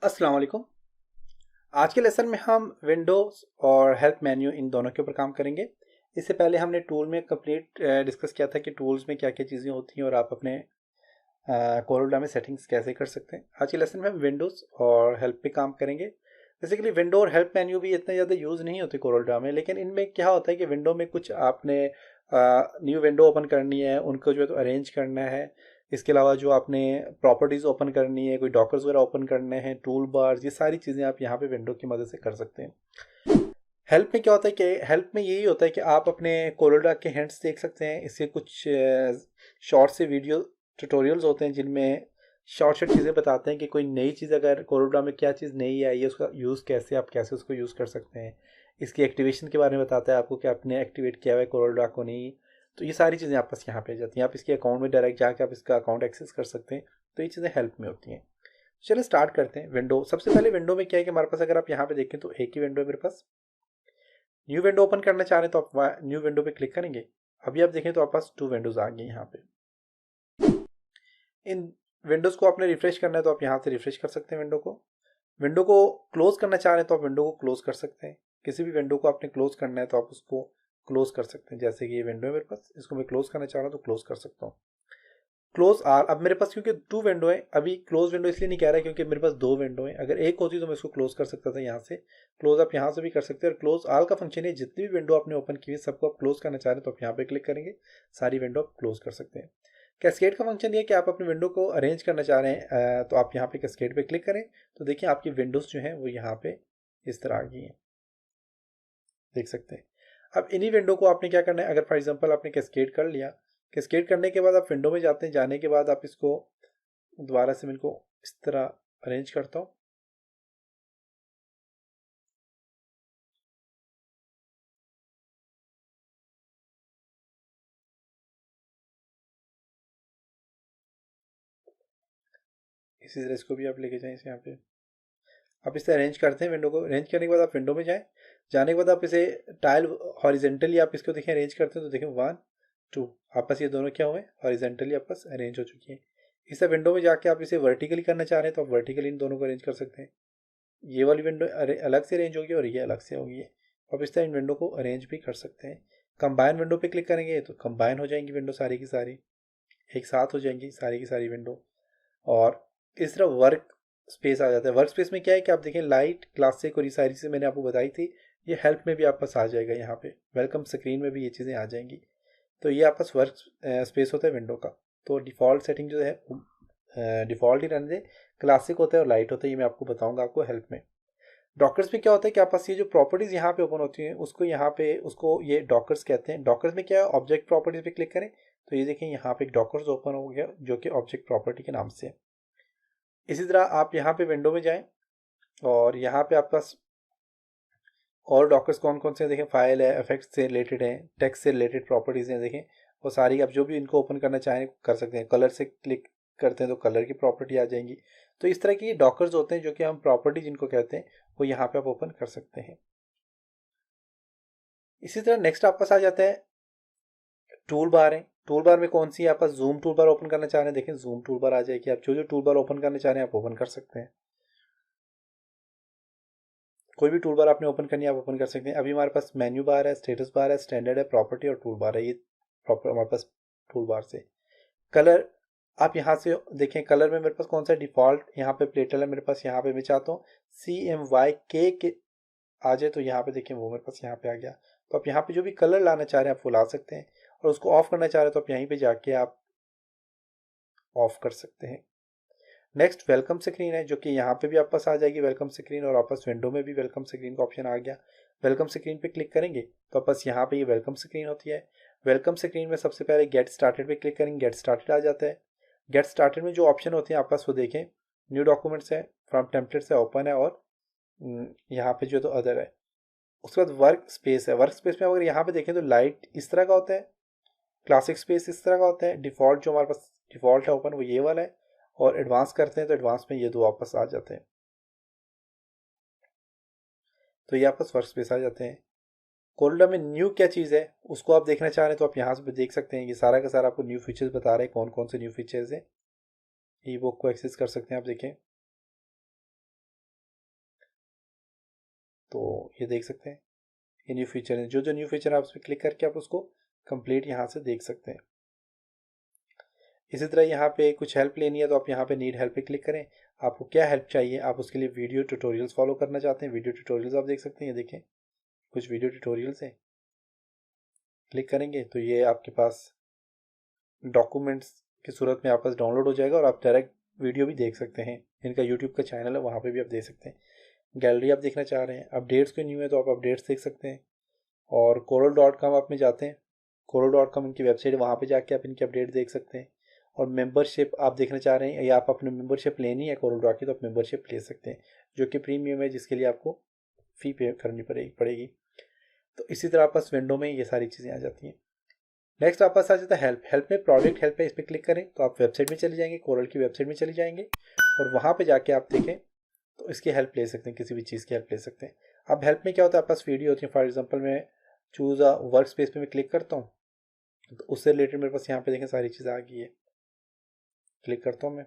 अस्सलाम वालेकुम। आज के लेसन में हम विंडोज़ और हेल्प मेन्यू इन दोनों के ऊपर काम करेंगे। इससे पहले हमने टूल में कंप्लीट डिस्कस किया था कि टूल्स में क्या क्या चीज़ें होती हैं और आप अपने कोरोडा में सेटिंग्स कैसे कर सकते हैं। आज के लेसन में हम विंडोज़ और हेल्प पे काम करेंगे। बेसिकली विंडो और हेल्प मेन्यू भी इतने ज़्यादा यूज़ नहीं होते कोरोडा में, लेकिन इनमें क्या होता है कि विंडो में कुछ आपने न्यू विंडो ओपन करनी है, उनको जो है तो अरेंज करना है। इसके अलावा जो आपने प्रॉपर्टीज़ ओपन करनी है, कोई डॉकर्स वगैरह ओपन करने हैं, टूल बार्स, ये सारी चीज़ें आप यहाँ पे विंडो की मदद से कर सकते हैं। हेल्प में क्या होता है कि हेल्प में यही होता है कि आप अपने कोरोडा के हैंड्स देख सकते हैं। इससे कुछ शॉर्ट से वीडियो ट्यूटोरियल्स होते हैं जिनमें शॉर्ट शॉर्ट चीज़ें बताते हैं कि कोई नई चीज़ अगर कोरोडा में क्या चीज़ नई आई है, उसका यूज़ कैसे, आप कैसे उसको यूज़ कर सकते हैं। इसकी एक्टिवेशन के बारे में बताता है आपको कि आपने एक्टिवेट किया हुआ है कोरोडा को नहीं। तो ये सारी चीज़ें आप पास यहाँ पे आ जाती हैं। आप इसके अकाउंट में डायरेक्ट जाके आप इसका अकाउंट एक्सेस कर सकते हैं। तो ये चीज़ें हेल्प में होती हैं। चलिए स्टार्ट करते हैं। विंडो, सबसे पहले विंडो में क्या है कि हमारे पास, अगर आप यहाँ पे देखें तो एक ही विंडो है मेरे पास। न्यू विंडो ओपन करना चाह रहे हैं तो आप न्यू विंडो पे क्लिक करेंगे। अभी आप देखें तो आपके पास 2 विंडोज़ आ गई यहाँ पे। इन विंडोज़ को आपने रिफ्रेश करना है तो आप यहाँ से रिफ्रेश कर सकते हैं विंडो को। विंडो को क्लोज करना चाह रहे हैं तो आप विंडो को क्लोज कर सकते हैं। किसी भी विंडो को आपने क्लोज करना है तो आप उसको क्लोज कर सकते हैं। जैसे कि ये विंडो है मेरे पास, इसको मैं क्लोज करना चाह रहा हूँ तो क्लोज कर सकता हूँ। क्लोज आर, अब मेरे पास क्योंकि 2 विंडो है, अभी क्लोज विंडो इसलिए नहीं कह रहा है क्योंकि मेरे पास 2 विंडो है। अगर एक होती तो मैं इसको क्लोज कर सकता था यहाँ से। क्लोज आप यहाँ से भी कर सकते हैं। और क्लोज आल का फंक्शन है, जितनी भी विंडो आपने ओपन की है सबको आप क्लोज करना चाह रहे हैं तो आप यहाँ पे क्लिक करेंगे, सारी विंडो आप क्लोज कर सकते हैं। कैस्केड का फंक्शन ये है कि आप अपने विंडो को अरेंज करना चाह रहे हैं, तो आप यहाँ पे कैस्केड पे क्लिक करें तो देखिए आपकी विंडोज जो हैं वो यहाँ पे इस तरह आ गई हैं, देख सकते हैं। अब इन्हीं विंडो को आपने क्या करना है, अगर फॉर एग्जांपल आपने कैस्केड कर लिया, कैस्केड करने के बाद आप विंडो में जाते हैं, जाने के बाद आप इसको दोबारा से मैं इनको इस तरह अरेंज करता हूँ। इसी तरह इसको भी आप लेके जाएं इसे यहाँ पे। आप इसे अरेंज करते हैं, विंडो को अरेंज करने के बाद आप विंडो में जाएं। जाने के बाद आप इसे टाइल हॉरिजेंटली आप इसको देखें अरेंज करते हैं तो देखें 1 2 आपस ये दोनों क्या हुए, हॉरिजेंटली आपस अरेंज हो चुकी है। इसे विंडो में जाके आप इसे वर्टिकली करना चाह रहे हैं तो आप वर्टिकली इन दोनों को अरेंज कर सकते हैं। ये वाली विंडो अलग से अरेंज होगी और ये अलग से होगी। आप इस तरह इन विंडो को अरेंज भी कर सकते हैं। कंबाइन विंडो पे क्लिक करेंगे तो कंबाइन हो जाएंगी विंडो, सारी की सारी एक साथ हो जाएंगी, सारी की सारी विंडो। और इस तरह वर्क स्पेस आ जाता है। वर्क स्पेस में क्या है कि आप देखें लाइट, क्लासिक और ये सारी चीज़ें मैंने आपको बताई थी, ये हेल्प में भी आप पास आ जाएगा। यहाँ पे वेलकम स्क्रीन में भी ये चीज़ें आ जाएंगी। तो ये आप पास वर्क स्पेस होता है विंडो का। तो डिफ़ॉल्ट सेटिंग जो है डिफ़ॉल्ट ही रहने दे। क्लासिक होता है और लाइट होता है, ये मैं आपको बताऊंगा आपको हेल्प में। डॉकर्स में क्या होता है कि आप पास ये जो प्रॉपर्टीज़ यहाँ पे ओपन होती हैं उसको यहाँ पे उसको ये डॉकर्स कहते हैं। डॉकर्स में क्या है, ऑब्जेक्ट प्रॉपर्टीज पे क्लिक करें तो ये देखें यहाँ पे एक डॉकर्स ओपन हो गया जो कि ऑब्जेक्ट प्रॉपर्टी के नाम से है। इसी तरह आप यहाँ पे विंडो में जाएं और यहाँ पे आपके पास और डॉकर्स कौन कौन से देखें, फाइल है, इफेक्ट्स से रिलेटेड है, टेक्स्ट से रिलेटेड प्रॉपर्टीज़ हैं देखें। वो सारी आप जो भी इनको ओपन करना चाहें कर सकते हैं। कलर से क्लिक करते हैं तो कलर की प्रॉपर्टी आ जाएंगी। तो इस तरह की डॉकर्स होते हैं जो कि हम प्रॉपर्टी जिनको कहते हैं, वो यहाँ पे आप ओपन कर सकते हैं। इसी तरह नेक्स्ट आपके पास आ जाता है टूल बार है। टूल बार में कौन सी, आप जूम टूल बार ओपन करना चाह रहे हैं, देखें जूम टूल बार आ जाएगी। आप जो जो टूल बार ओपन करना चाह रहे हैं आप ओपन कर सकते हैं। कोई भी टूल बार आपने ओपन करनी है आप ओपन कर सकते हैं। अभी हमारे पास मेन्यू बार है, स्टेटस बार है, स्टैंडर्ड है, प्रॉपर्टी और टूल बार है। ये प्रॉपर हमारे पास टूल बार से कलर, आप यहाँ से देखें कलर में मेरे पास कौन सा डिफॉल्ट यहाँ पे प्लेटल है मेरे पास। यहाँ पे मैं चाहता हूँ CMYK के आ जाए तो यहाँ पे देखें वो मेरे पास यहाँ पे आ गया। तो आप यहाँ पे जो भी कलर लाना चाह रहे हैं आप वो ला सकते हैं। और उसको ऑफ करना चाह रहे हैं तो आप यहीं पे जाके आप ऑफ कर सकते हैं। नेक्स्ट वेलकम स्क्रीन है जो कि यहाँ पे भी आपस आ जाएगी वेलकम स्क्रीन, और आपस विंडो में भी वेलकम स्क्रीन का ऑप्शन आ गया। वेलकम स्क्रीन पे क्लिक करेंगे तो आपस यहाँ पे ये वेलकम स्क्रीन होती है। वेलकम स्क्रीन में सबसे पहले गेट स्टार्टेड पे क्लिक करेंगे, गेट स्टार्टेड आ जाता है। गेट स्टार्टेड में जो ऑप्शन होते हैं आपस वो देखें, न्यू डॉक्यूमेंट्स है, फ्रॉम टेम्पलेट से ओपन है, और यहाँ पे जो तो अदर है। उसके बाद वर्क स्पेस है। वर्क स्पेस में अगर यहाँ पे देखें तो लाइट इस तरह का होता है, क्लासिक स्पेस इस तरह का होता है, डिफ़ॉल्ट जो हमारे पास डिफ़ॉल्ट है ओपन वो ये वाला है, और एडवांस करते हैं तो एडवांस में ये दो वापस आ जाते हैं। तो ये आपस वर्क स्पेस आ जाते हैं। कोरोडा में न्यू क्या चीज़ है उसको आप देखना चाह रहे हैं तो आप यहाँ से देख सकते हैं। ये सारा का सारा आपको न्यू फीचर्स बता रहे हैं, कौन कौन से न्यू फीचर्स हैं। ई बुक को एक्सेस कर सकते हैं, आप देखें तो ये देख सकते हैं, ये न्यू फीचर है। जो जो न्यू फीचर है आप उस पर क्लिक करके आप उसको कंप्लीट यहाँ से देख सकते हैं। इसी तरह यहाँ पे कुछ हेल्प लेनी है तो आप यहाँ पे नीड हेल्प पे क्लिक करें। आपको क्या हेल्प चाहिए, आप उसके लिए वीडियो ट्यूटोरियल्स फॉलो करना चाहते हैं, वीडियो ट्यूटोरियल्स आप देख सकते हैं। ये देखें कुछ वीडियो ट्यूटोरियल्स हैं, क्लिक करेंगे तो ये आपके पास डॉक्यूमेंट्स की सूरत में आपके पास डाउनलोड हो जाएगा और आप डायरेक्ट वीडियो भी देख सकते हैं। इनका यूट्यूब का चैनल है, वहाँ पे भी आप देख सकते हैं। गैलरी आप देखना चाह रहे हैं, अपडेट्स कोई न्यू है तो आप अपडेट्स देख सकते हैं। और कोरल.com आप में जाते हैं, कोरल.com इनकी वेबसाइट है, वहाँ पे जाके आप इनकी अपडेट देख सकते हैं। और मेंबरशिप आप देखना चाह रहे हैं या आप अपने मेंबरशिप लेनी है कोरल.com की, तो आप मेंबरशिप ले सकते हैं, जो कि प्रीमियम है, जिसके लिए आपको फ़ी पे करनी पड़ेगी। तो इसी तरह आपस विंडो में ये सारी चीज़ें आ जाती हैं। नेक्स्ट आपके पास आ जाता है हेल्प। हेल्प में प्रोडक्ट हेल्प है, इस पर क्लिक करें तो आप वेबसाइट में चले जाएंगे, कोरल की वेबसाइट में चले जाएंगे और वहाँ पे जाके आप देखें तो इसकी हेल्प ले सकते हैं, किसी भी चीज़ की हेल्प ले सकते हैं। अब हेल्प में क्या होता है, आपके पास वीडियो होती है। फॉर एग्जांपल मैं चूज़ अ वर्क स्पेस पे मैं क्लिक करता हूँ तो उससे रिलेटेड मेरे पास यहाँ पे देखें सारी चीज़ें आ गई है। क्लिक करता हूँ मैं,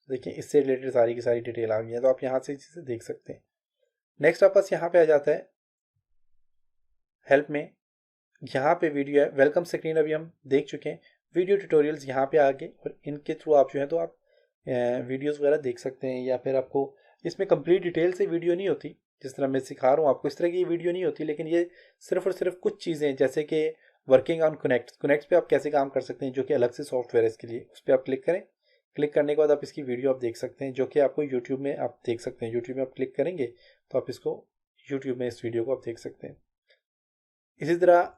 देखिए इससे रिलेटेड सारी की सारी डिटेल आ गई है, तो आप यहाँ से चीज़ें देख सकते हैं। नेक्स्ट आपके पास यहाँ पे आ जाता है हेल्प में, यहाँ पे वीडियो है, वेलकम स्क्रीन अभी हम देख चुके हैं, वीडियो ट्यूटोरियल्स यहाँ पे आ गए और इनके थ्रू आप जो है तो आप वीडियोस वगैरह देख सकते हैं। या फिर आपको इसमें कंप्लीट डिटेल से वीडियो नहीं होती, जिस तरह मैं सिखा रहा हूँ आपको इस तरह की वीडियो नहीं होती, लेकिन ये सिर्फ और सिर्फ कुछ चीज़ें जैसे कि वर्किंग ऑन कनेक्ट पे आप कैसे काम कर सकते हैं, जो कि अलग से सॉफ्टवेयर है इसके लिए, उस पर आप क्लिक करें। क्लिक करने के बाद आप इसकी वीडियो आप देख सकते हैं, जो कि आपको यूट्यूब में आप देख सकते हैं। यूट्यूब में आप क्लिक करेंगे तो आप इसको यूट्यूब में इस वीडियो को आप देख सकते हैं। इसी तरह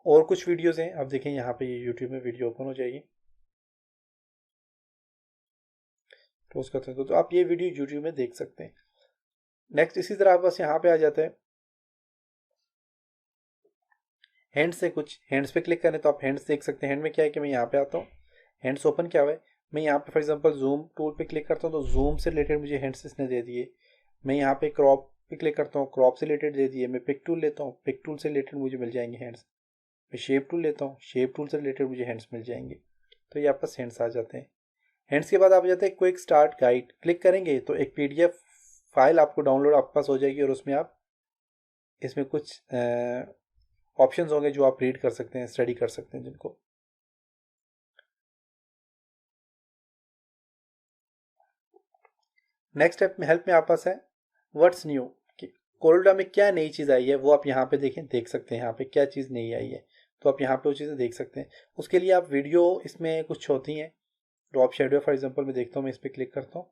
और कुछ वीडियोस हैं, आप देखें यहाँ पे ये यूट्यूब में वीडियो ओपन हो जाएगी, क्लोज करते हैं तो आप ये वीडियो यूट्यूब में देख सकते हैं। नेक्स्ट इसी तरह बस यहाँ पे आ जाता है हैंड्स से, कुछ हैंड्स पे क्लिक करें तो आप हैंड्स देख सकते हैं। हैंड में क्या है कि मैं यहाँ पे आता हूँ, हैंड्स ओपन क्या हुआ है, मैं यहाँ पे फॉर एग्जांपल जूम टूल पे क्लिक करता हूँ तो जूम से रिलेटेड मुझे हैंड्स इसने दे दिए। मैं यहाँ पे क्रॉप पे क्लिक करता हूँ, क्रॉप से रिलेटेड दे दिए। मैं पिक टूल लेता हूँ, पिक टूल से रिलेटेड मुझे मिल जाएंगे हैंड्स। मैं शेप टूल लेता हूँ, शेप टूल से रिलेटेड मुझे हैंड्स मिल जाएंगे। तो ये आपका हैंड्स आ जाते हैं। हैंड्स के बाद आप जाते हैं क्विक स्टार्ट गाइड, क्लिक करेंगे तो एक पीडीएफ फाइल आपको डाउनलोड आपके पास हो जाएगी और उसमें आप इसमें कुछ ऑप्शंस होंगे जो आप रीड कर सकते हैं, स्टडी कर सकते हैं जिनको। नेक्स्ट स्टेप में हेल्प में आपके पास है व्हाट्स न्यू, कि कोरोडा में क्या नई चीज़ आई है वो आप यहाँ पे देखें, देख सकते हैं यहाँ पे क्या चीज़ नई आई है, तो आप यहाँ पे वो चीज़ें देख सकते हैं। उसके लिए आप वीडियो इसमें कुछ होती हैं, ड्रॉप शेडो फॉर एग्जांपल मैं देखता हूँ, मैं इस पर क्लिक करता हूँ।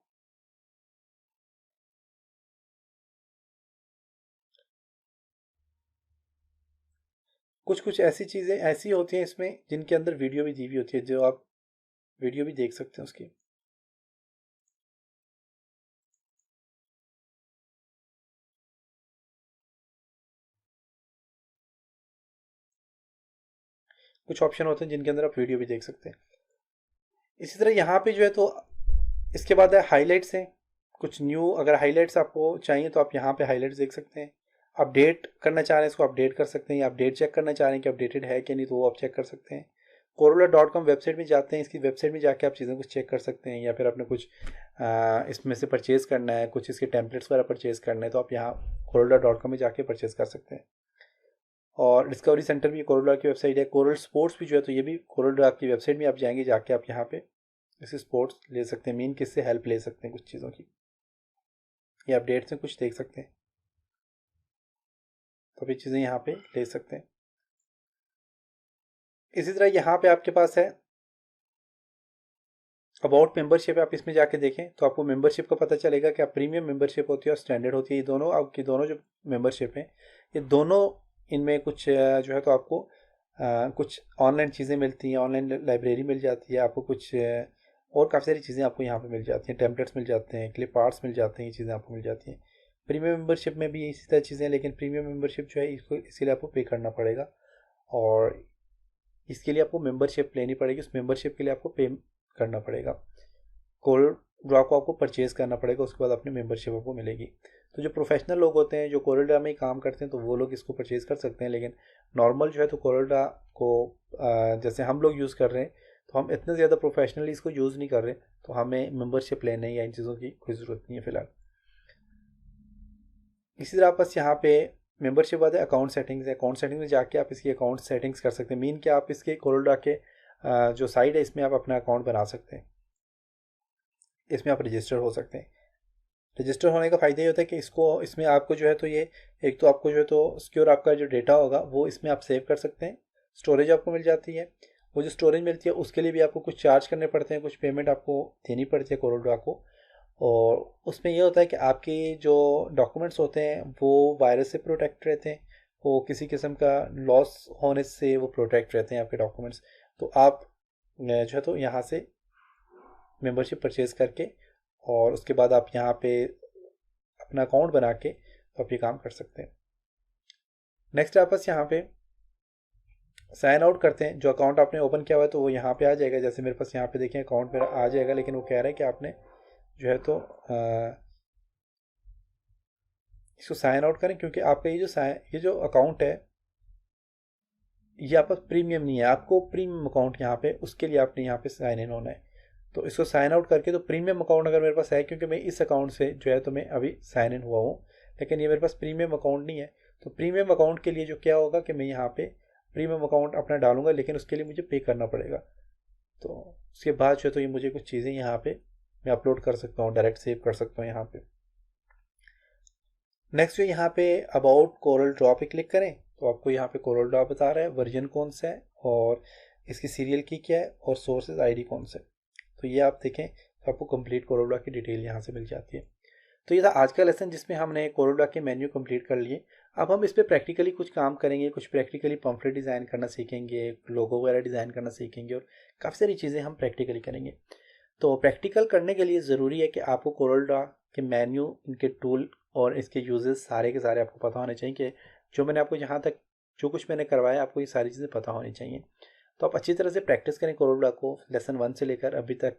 कुछ कुछ ऐसी चीज़ें ऐसी होती हैं इसमें जिनके अंदर वीडियो भी दी हुई होती है, जो आप वीडियो भी देख सकते हैं उसकी। कुछ ऑप्शन होते हैं जिनके अंदर आप वीडियो भी देख सकते हैं। इसी तरह यहाँ पे जो है तो इसके बाद है हाईलाइट्स हैं, कुछ न्यू अगर हाईलाइट्स आपको चाहिए तो आप यहाँ पे हाईलाइट्स देख सकते हैं। अपडेट करना चाह रहे हैं इसको अपडेट कर सकते हैं, या अपडेट चेक करना चाह रहे हैं कि अपडेटेड है कि नहीं, तो वो आप चेक कर सकते हैं। कोरोला.com वेबसाइट में जाते हैं, इसकी वेबसाइट में जाके आप चीज़ें कुछ चेक कर सकते हैं। या फिर आपने कुछ इसमें से परचेज़ करना है, कुछ इसके टेम्पलेट्स वगैरह परचेज़ करना है, तो आप यहाँ कोरोला.com में जाके परचेज़ कर सकते हैं। और डिस्कवरी सेंटर भी कोरोला की वेबसाइट है। कोरल स्पोर्ट्स भी जो है तो ये भी कोरोला की वेबसाइट में आप जाएंगे, जाके आप यहाँ पे इसे स्पोर्ट्स ले सकते हैं, मीन किससे हेल्प ले सकते हैं कुछ चीज़ों की, या अपडेट से कुछ देख सकते हैं, तो भी चीज़ें यहाँ पे ले सकते हैं। इसी तरह यहाँ पे आपके पास है अबाउट मेंबरशिप, आप इसमें जाके देखें तो आपको मेंबरशिप का पता चलेगा कि आप प्रीमियम मेंबरशिप होती है और स्टैंडर्ड होती है। ये दोनों आपकी दोनों जो मेंबरशिप हैं, ये दोनों इनमें कुछ जो है तो आपको कुछ ऑनलाइन चीज़ें मिलती हैं, ऑनलाइन लाइब्रेरी मिल जाती है आपको, कुछ और काफ़ी सारी चीज़ें आपको यहाँ पे मिल जाती हैं, टेम्पलेट्स मिल जाते हैं, क्लिप आर्ट्स मिल जाते हैं, ये चीज़ें आपको मिल जाती हैं। प्रीमियम मेंबरशिप में भी इसी तरह चीज़ें हैं, लेकिन प्रीमियम मेंबरशिप जो है इसको इसीलिए आपको पे करना पड़ेगा और इसके लिए आपको मेंबरशिप लेनी पड़ेगी, उस मेंबरशिप के लिए आपको पे करना पड़ेगा। कोरल ड्रा को आपको परचेज़ करना पड़ेगा, उसके बाद अपनी मेंबरशिप आपको मिलेगी। तो जो प्रोफेशनल लोग होते हैं जो कोरल ड्रा में ही काम करते हैं तो वो लोग इसको परचेज़ कर सकते हैं, लेकिन नॉर्मल जो है तो कोरल ड्रा को जैसे हम लोग यूज़ कर रहे हैं तो हम इतने ज़्यादा प्रोफेशनली इसको यूज़ नहीं कर रहे, तो हमें मेंबरशिप लेने या इन चीज़ों की कोई ज़रूरत नहीं है फ़िलहाल। इसी तरह बस यहाँ पे मेंबरशिप बाद है अकाउंट सेटिंग्स है। अकाउंट सेटिंग्स में जाके आप इसकी अकाउंट सेटिंग्स कर सकते हैं। मीन कि आप इसके कोरोडा के जो साइट है इसमें आप अपना अकाउंट बना सकते हैं, इसमें आप रजिस्टर हो सकते हैं। रजिस्टर होने का फ़ायदा ये होता है कि इसमें आपको जो है तो ये एक तो आपको जो है तो सिक्योर आपका जो डेटा होगा वो इसमें आप सेव कर सकते हैं, स्टोरेज आपको मिल जाती है। वो जो स्टोरेज मिलती है उसके लिए भी आपको कुछ चार्ज करने पड़ते हैं, कुछ पेमेंट आपको देनी पड़ती है कोरोडा को। और उसमें ये होता है कि आपके जो डॉक्यूमेंट्स होते हैं वो वायरस से प्रोटेक्ट रहते हैं, वो किसी किस्म का लॉस होने से वो प्रोटेक्ट रहते हैं आपके डॉक्यूमेंट्स। तो आप जो है तो यहाँ से मेंबरशिप परचेज़ करके और उसके बाद आप यहाँ पे अपना अकाउंट बना के तो आप ये काम कर सकते हैं। नेक्स्ट आप बस यहाँ पे साइन आउट करते हैं। जो अकाउंट आपने ओपन किया हुआ है तो वो यहाँ पे आ जाएगा। जैसे मेरे पास यहाँ पे देखें अकाउंट मेरा आ जाएगा, लेकिन वो कह रहा है कि आपने जो है तो इसको साइन आउट करें, क्योंकि आपका ये जो अकाउंट है ये आपका प्रीमियम नहीं है। आपको प्रीमियम अकाउंट यहाँ पे उसके लिए आपने यहाँ पे साइन इन होना है। तो इसको साइन आउट करके तो प्रीमियम अकाउंट अगर मेरे पास है, क्योंकि मैं इस अकाउंट से जो है तो मैं अभी साइन इन हुआ हूँ, लेकिन ये मेरे पास प्रीमियम अकाउंट नहीं है। तो प्रीमियम अकाउंट के लिए जो क्या होगा कि मैं यहाँ पे प्रीमियम अकाउंट अपना डालूंगा, लेकिन उसके लिए मुझे पे करना पड़ेगा। तो उसके बाद जो है तो ये मुझे कुछ चीज़ें यहाँ पे मैं अपलोड कर सकता हूँ, डायरेक्ट सेव कर सकता हूँ यहाँ पे। नेक्स्ट जो यहाँ पे अबाउट कोरल ड्रॉ पे क्लिक करें तो आपको यहाँ पे कोरल ड्रॉ बता रहा है वर्जन कौन सा है और इसकी सीरियल की क्या है और सोर्सेज आईडी कौन सा है। तो ये आप देखें तो आपको कंप्लीट कोरल ड्रॉ की डिटेल यहाँ से मिल जाती है। तो ये था आज का लेसन जिसमें हमने कोरल ड्रॉ के मेन्यू कंप्लीट कर लिए। अब हम इस पर प्रैक्टिकली कुछ काम करेंगे, कुछ प्रैक्टिकली पम्फलेट डिज़ाइन करना सीखेंगे, लोगो वगैरह डिज़ाइन करना सीखेंगे और काफ़ी सारी चीज़ें हम प्रैक्टिकली करेंगे। तो प्रैक्टिकल करने के लिए ज़रूरी है कि आपको कोरल ड्रॉ के मेन्यू, इनके टूल और इसके यूजेस सारे के सारे आपको पता होने चाहिए। कि जो मैंने आपको यहाँ तक जो कुछ मैंने करवाया आपको ये सारी चीज़ें पता होनी चाहिए। तो आप अच्छी तरह से प्रैक्टिस करें कोरल ड्रॉ को, लेसन 1 से लेकर अभी तक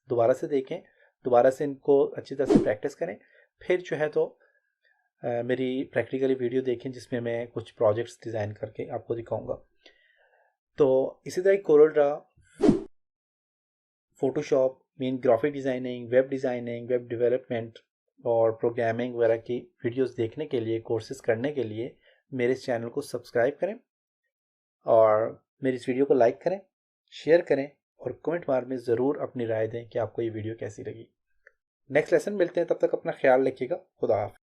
दोबारा से देखें, दोबारा से इनको अच्छी तरह से प्रैक्टिस करें। फिर जो है तो मेरी प्रैक्टिकली वीडियो देखें जिसमें मैं कुछ प्रोजेक्ट्स डिज़ाइन करके आपको दिखाऊंगा। तो इसी तरह Corel Draw, Photoshop, mean graphic designing, web development और प्रोग्रामिंग वगैरह की वीडियोस देखने के लिए, कोर्सेज करने के लिए मेरे इस चैनल को सब्सक्राइब करें और मेरी इस वीडियो को लाइक करें, शेयर करें और कमेंट बार में ज़रूर अपनी राय दें कि आपको ये वीडियो कैसी लगी। नेक्स्ट लेसन मिलते हैं, तब तक अपना ख्याल रखिएगा। खुदा हाफ़िज़।